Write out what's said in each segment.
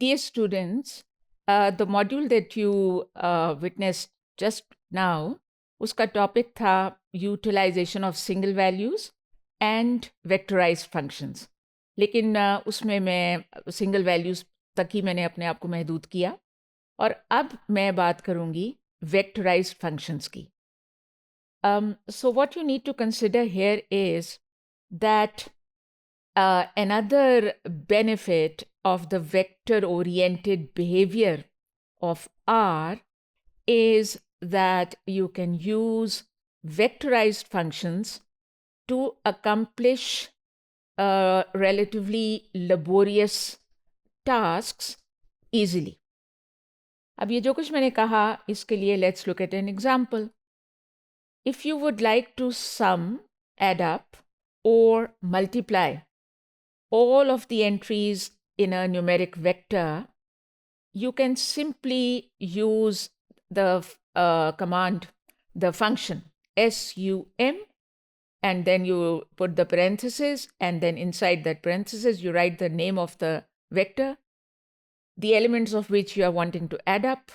Dear students, the module that you witnessed just now, उसका topic था utilization of single values and vectorized functions. लेकिन उसमें मैं single values तक ही मैंने अपने आप को महदूद किया और अब मैं बात करूंगी vectorized functions की. So what you need to consider here is that another benefit of the vector-oriented behavior of R is that you can use vectorized functions to accomplish relatively laborious tasks easily. अब ये जो कुछ मैंने कहा इसके लिए let's look at an example. If you would like to sum, add up, or multiply all of the entries in a numeric vector, you can simply use the command, the function sum, and then you put the parenthesis, and then inside that parenthesis you write the name of the vector, the elements of which you are wanting to add up,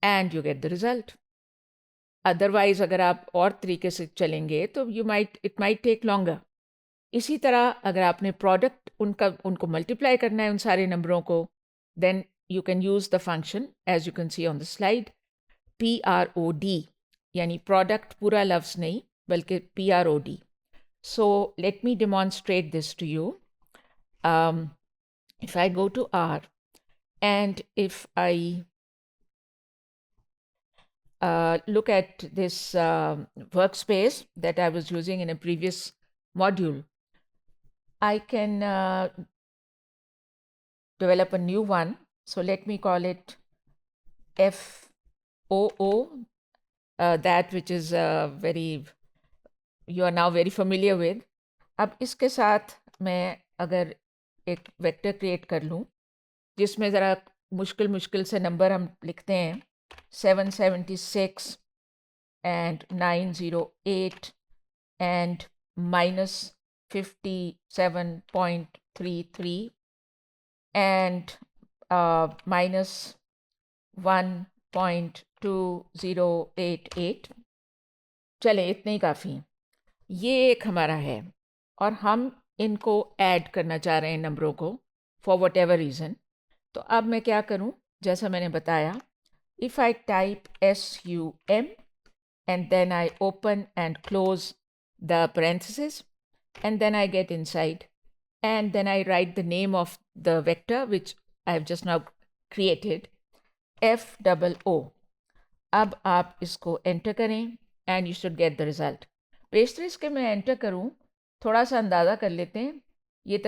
and you get the result. Otherwise, अगर आप और तरीके से चलेंगे तो it might take longer. इसी तरह अगर आपने प्रोडक्ट उनको मल्टीप्लाई करना है उन सारे नंबरों को, then you can use the function as you can see on the slide PROD, यानी प्रोडक्ट पूरा लफ्ज़ नहीं बल्कि PROD. So let me demonstrate this to you. If I go to R and if I look at this workspace that I was using in a previous module, I can develop a new one. So let me call it FOO, that which is you are now very familiar with. अब इसके साथ मैं अगर एक vector create कर लूँ जिसमें ज़रा मुश्किल से नंबर हम लिखते हैं 776 and 908 and -57.33 and minus 1.2088. चले इतने ही काफ़ी हैं. ये एक हमारा है और हम इनको ऐड करना चाह रहे हैं नंबरों को फॉर वट एवर रीज़न. तो अब मैं क्या करूं, जैसा मैंने बताया, if I type SUM and then I open and close the parenthesis, and then I get inside, and then I write the name of the vector which I have just now created, FOO. अब आप इसको enter करें and you should get the result. पेशतर इसके मैं enter करूं, थोड़ा सा अंदाज़ा कर लेते हैं. ये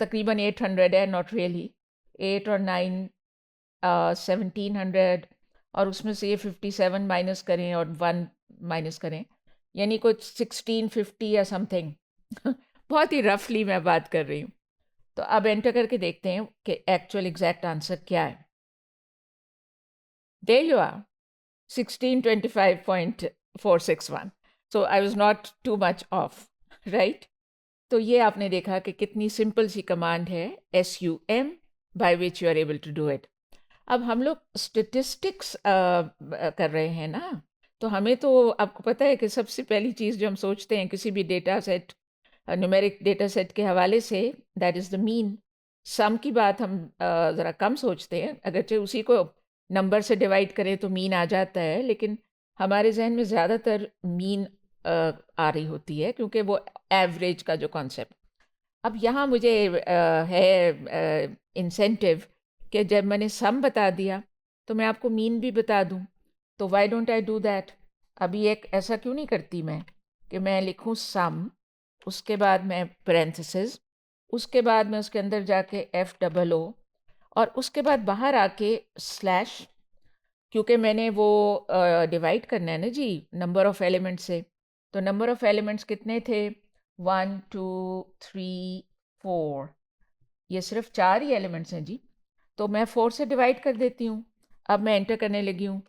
तकरीबन 800 है, नॉट रियली. 8 और 9 1700, और उसमें से ये 57 माइनस करें और 1 माइनस करें, यानी कुछ 1650 या समथिंग. बहुत ही रफली मैं बात कर रही हूँ. तो अब एंटर करके देखते हैं कि एक्चुअल एग्जैक्ट आंसर क्या है. There you are, 1625.461. So I was not too much off, right? तो ये आपने देखा कि कितनी सिंपल सी कमांड है SUM by which you are able to do it. अब हम लोग स्टेटिस्टिक्स कर रहे हैं ना, तो हमें तो आपको पता है कि सबसे पहली चीज़ जो हम सोचते हैं किसी भी data set, numeric data set के हवाले से, दैट इज़ द मीन. सम की बात हम ज़रा कम सोचते हैं, अगरचे उसी को नंबर से डिवाइड करें तो मीन आ जाता है, लेकिन हमारे जहन में ज़्यादातर मीन आ रही होती है क्योंकि वो एवरेज का जो कॉन्सेप्ट. अब यहाँ मुझे है इंसेंटिव कि जब मैंने सम बता दिया तो मैं आपको मीन भी बता दूं. तो why don't I do that. अभी एक ऐसा क्यों नहीं करती मैं कि मैं लिखूं सम, उसके बाद मैं पैरेंथेसिस, उसके बाद मैं उसके अंदर जाके FOO, और उसके बाद बाहर आके स्लैश, क्योंकि मैंने वो डिवाइड करना है ना जी नंबर ऑफ़ एलिमेंट्स से. तो नंबर ऑफ़ एलिमेंट्स कितने थे? 1 2 3 4. ये सिर्फ 4 ही एलिमेंट्स हैं जी. तो मैं 4 से डिवाइड कर देती हूँ. अब मैं एंटर करने लगी हूँ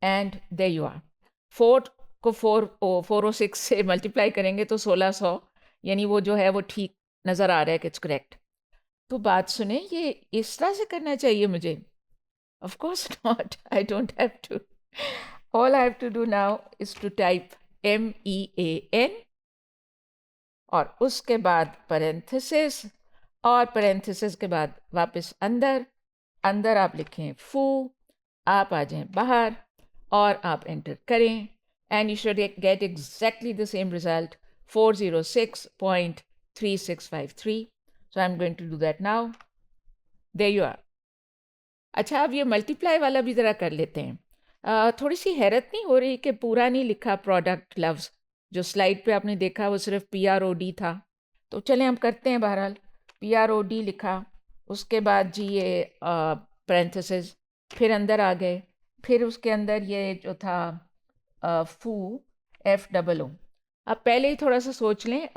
एंड देयर यू आर. 4 को 406 से मल्टीप्लाई करेंगे तो 1600, यानी वो जो है वो ठीक नज़र आ रहा है कि इट्स करेक्ट. तो बात सुने, ये इस तरह से करना चाहिए मुझे? Of course not, I don't have to. All I have to do now is to type MEAN और उसके बाद parenthesis, और parenthesis के बाद वापस अंदर, अंदर आप लिखें फू, आप आ जाएं बाहर और आप एंटर करें and you should get exactly the same result, 406.3653. So I'm going to do that now. There you are. अच्छा, अब ये मल्टीप्लाई वाला भी ज़रा कर लेते हैं। थोड़ी सी हैरत नहीं हो रही कि पूरा नहीं लिखा प्रोडक्ट लफ्ज़? जो स्लाइड पे आपने देखा वो सिर्फ PROD था। तो चलें हम करते हैं। बहरहाल PROD लिखा, उसके बाद जी ये पैरेंथेसिस, फिर अंदर आ गए, फिर उसके अंदर ये जो था फू, FOO। अब पहले ही थोड़ा सा सोच लें,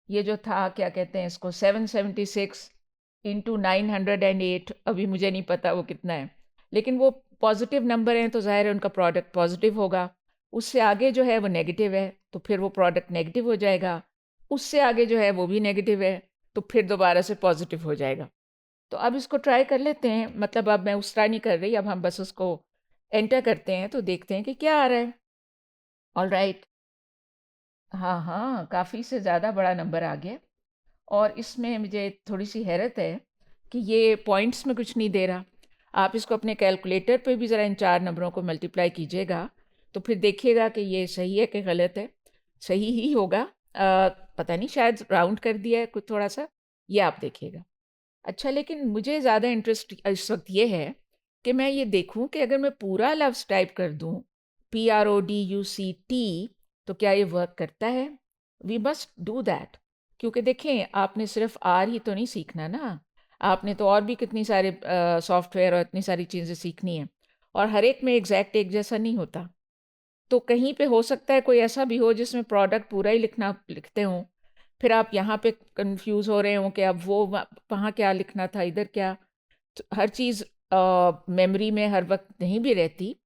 ये जो था क्या कहते हैं इसको, 776 इंटू 908, अभी मुझे नहीं पता वो कितना है, लेकिन वो पॉजिटिव नंबर हैं तो ज़ाहिर है उनका प्रोडक्ट पॉजिटिव होगा। उससे आगे जो है वो नेगेटिव है तो फिर वो प्रोडक्ट नेगेटिव हो जाएगा। उससे आगे जो है वो भी नेगेटिव है तो फिर दोबारा से पॉजिटिव हो जाएगा। तो अब इसको ट्राई कर लेते हैं, मतलब अब मैं उस तरह नहीं कर रही, अब हम बस उसको एंटर करते हैं तो देखते हैं कि क्या आ रहा है। ऑल राइट, हाँ हाँ, काफ़ी से ज़्यादा बड़ा नंबर आ गया। और इसमें मुझे थोड़ी सी हैरत है कि ये पॉइंट्स में कुछ नहीं दे रहा। आप इसको अपने कैलकुलेटर पे भी ज़रा इन 4 नंबरों को मल्टीप्लाई कीजिएगा तो फिर देखिएगा कि ये सही है कि गलत है। सही ही होगा, पता नहीं, शायद राउंड कर दिया है कुछ थोड़ा सा, ये आप देखिएगा। अच्छा, लेकिन मुझे ज़्यादा इंटरेस्ट इस वक्त ये है कि मैं ये देखूं कि अगर मैं पूरा लफ्ज़ टाइप कर दूं PRODUCT तो क्या ये वर्क करता है? वी मस्ट डू दैट, क्योंकि देखें आपने सिर्फ आर ही तो नहीं सीखना ना, आपने तो और भी कितनी सारे सॉफ्टवेयर और इतनी सारी चीज़ें सीखनी है, और हर एक में एग्जैक्ट एक जैसा नहीं होता। तो कहीं पे हो सकता है कोई ऐसा भी हो जिसमें प्रोडक्ट पूरा ही लिखते हों, फिर आप यहाँ पे कंफ्यूज हो रहे हो कि अब वो वहाँ क्या लिखना था, इधर क्या। तो हर चीज़ मेमोरी में हर वक्त नहीं भी रहती।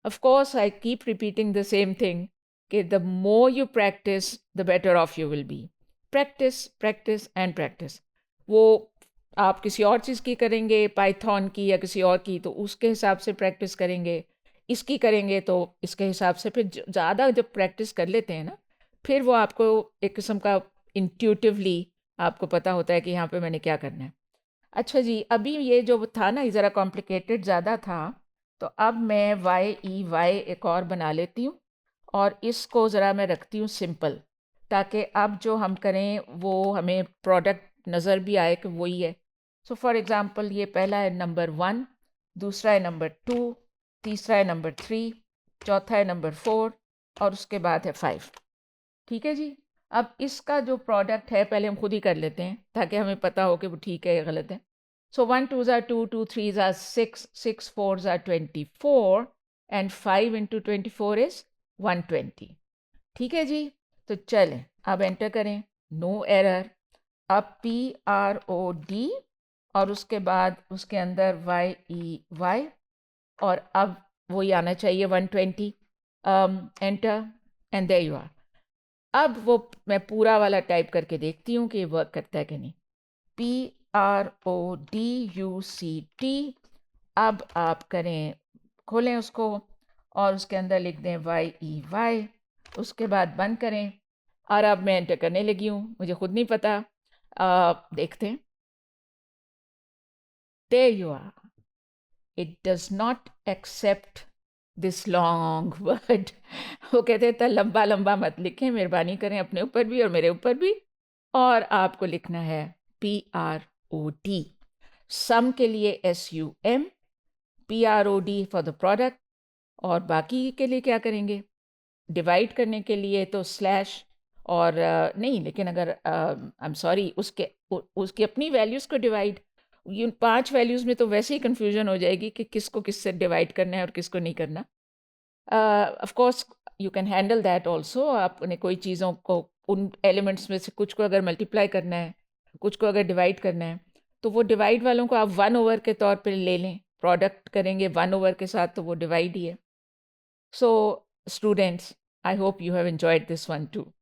Of course I keep repeating the same thing कि the more you practice the better off you will be. Practice practice and practice. वो आप किसी और चीज़ की करेंगे, पाइथन की या किसी और की, तो उसके हिसाब से प्रैक्टिस करेंगे। इसकी करेंगे तो इसके हिसाब से, फिर ज़्यादा जब प्रैक्टिस कर लेते हैं ना, फिर वो आपको एक किस्म का इंट्यूटिवली आपको पता होता है कि यहाँ पे मैंने क्या करना है। अच्छा जी, अभी ये जो था ना, ये ज़रा कॉम्प्लिकेटेड ज़्यादा था, तो अब मैं YEY एक और बना लेती हूँ और इसको ज़रा मैं रखती हूँ सिंपल, ताकि अब जो हम करें वो हमें प्रोडक्ट नज़र भी आए कि वही है। सो फॉर एग्ज़ाम्पल ये पहला है नंबर 1, दूसरा है नंबर 2, तीसरा है नंबर 3, चौथा है नंबर 4 और उसके बाद है 5। ठीक है जी। अब इसका जो प्रोडक्ट है पहले हम खुद ही कर लेते हैं ताकि हमें पता हो कि वो ठीक है या गलत है। सो 1 2 ज़ा 2, 2 3 ज़ा 6, 6 4 ज़ा 24 एंड 5 इंटू 24 इज़ 120। ठीक है जी। तो चलें अब एंटर करें, नो एरर। अब PROD और उसके बाद उसके अंदर YEY और अब वही आना चाहिए 120। Enter and there you are. अब वो मैं पूरा वाला टाइप करके देखती हूँ कि ये वर्क करता है कि नहीं। PRODUCT। अब आप करें, खोलें उसको और उसके अंदर लिख दें YEY, उसके बाद बंद करें। और अब मैं एंटर करने लगी हूँ, मुझे खुद नहीं पता। देखते हैं। There you are. It does not accept this long word. वो कहते हैं लंबा लंबा मत लिखें, मेहरबानी करें अपने ऊपर भी और मेरे ऊपर भी। और आपको लिखना है PROD, सम के लिए SUM, PROD for the product. और बाकी के लिए क्या करेंगे? डिवाइड करने के लिए तो स्लैश और नहीं, लेकिन अगर आई एम सॉरी, उसकी अपनी वैल्यूज़ को डिवाइड, ये 5 वैल्यूज़ में तो वैसे ही कन्फ्यूजन हो जाएगी कि किसको किससे डिवाइड करना है और किसको नहीं करना। Of course you can handle that also. आपने कोई चीज़ों को, उन एलिमेंट्स में से कुछ को अगर मल्टीप्लाई करना है, कुछ को अगर डिवाइड करना है, तो वो डिवाइड वालों को आप 1 ओवर के तौर पे ले लें। प्रोडक्ट करेंगे 1 ओवर के साथ तो वो डिवाइड ही है। So students, I hope you have enjoyed this one too.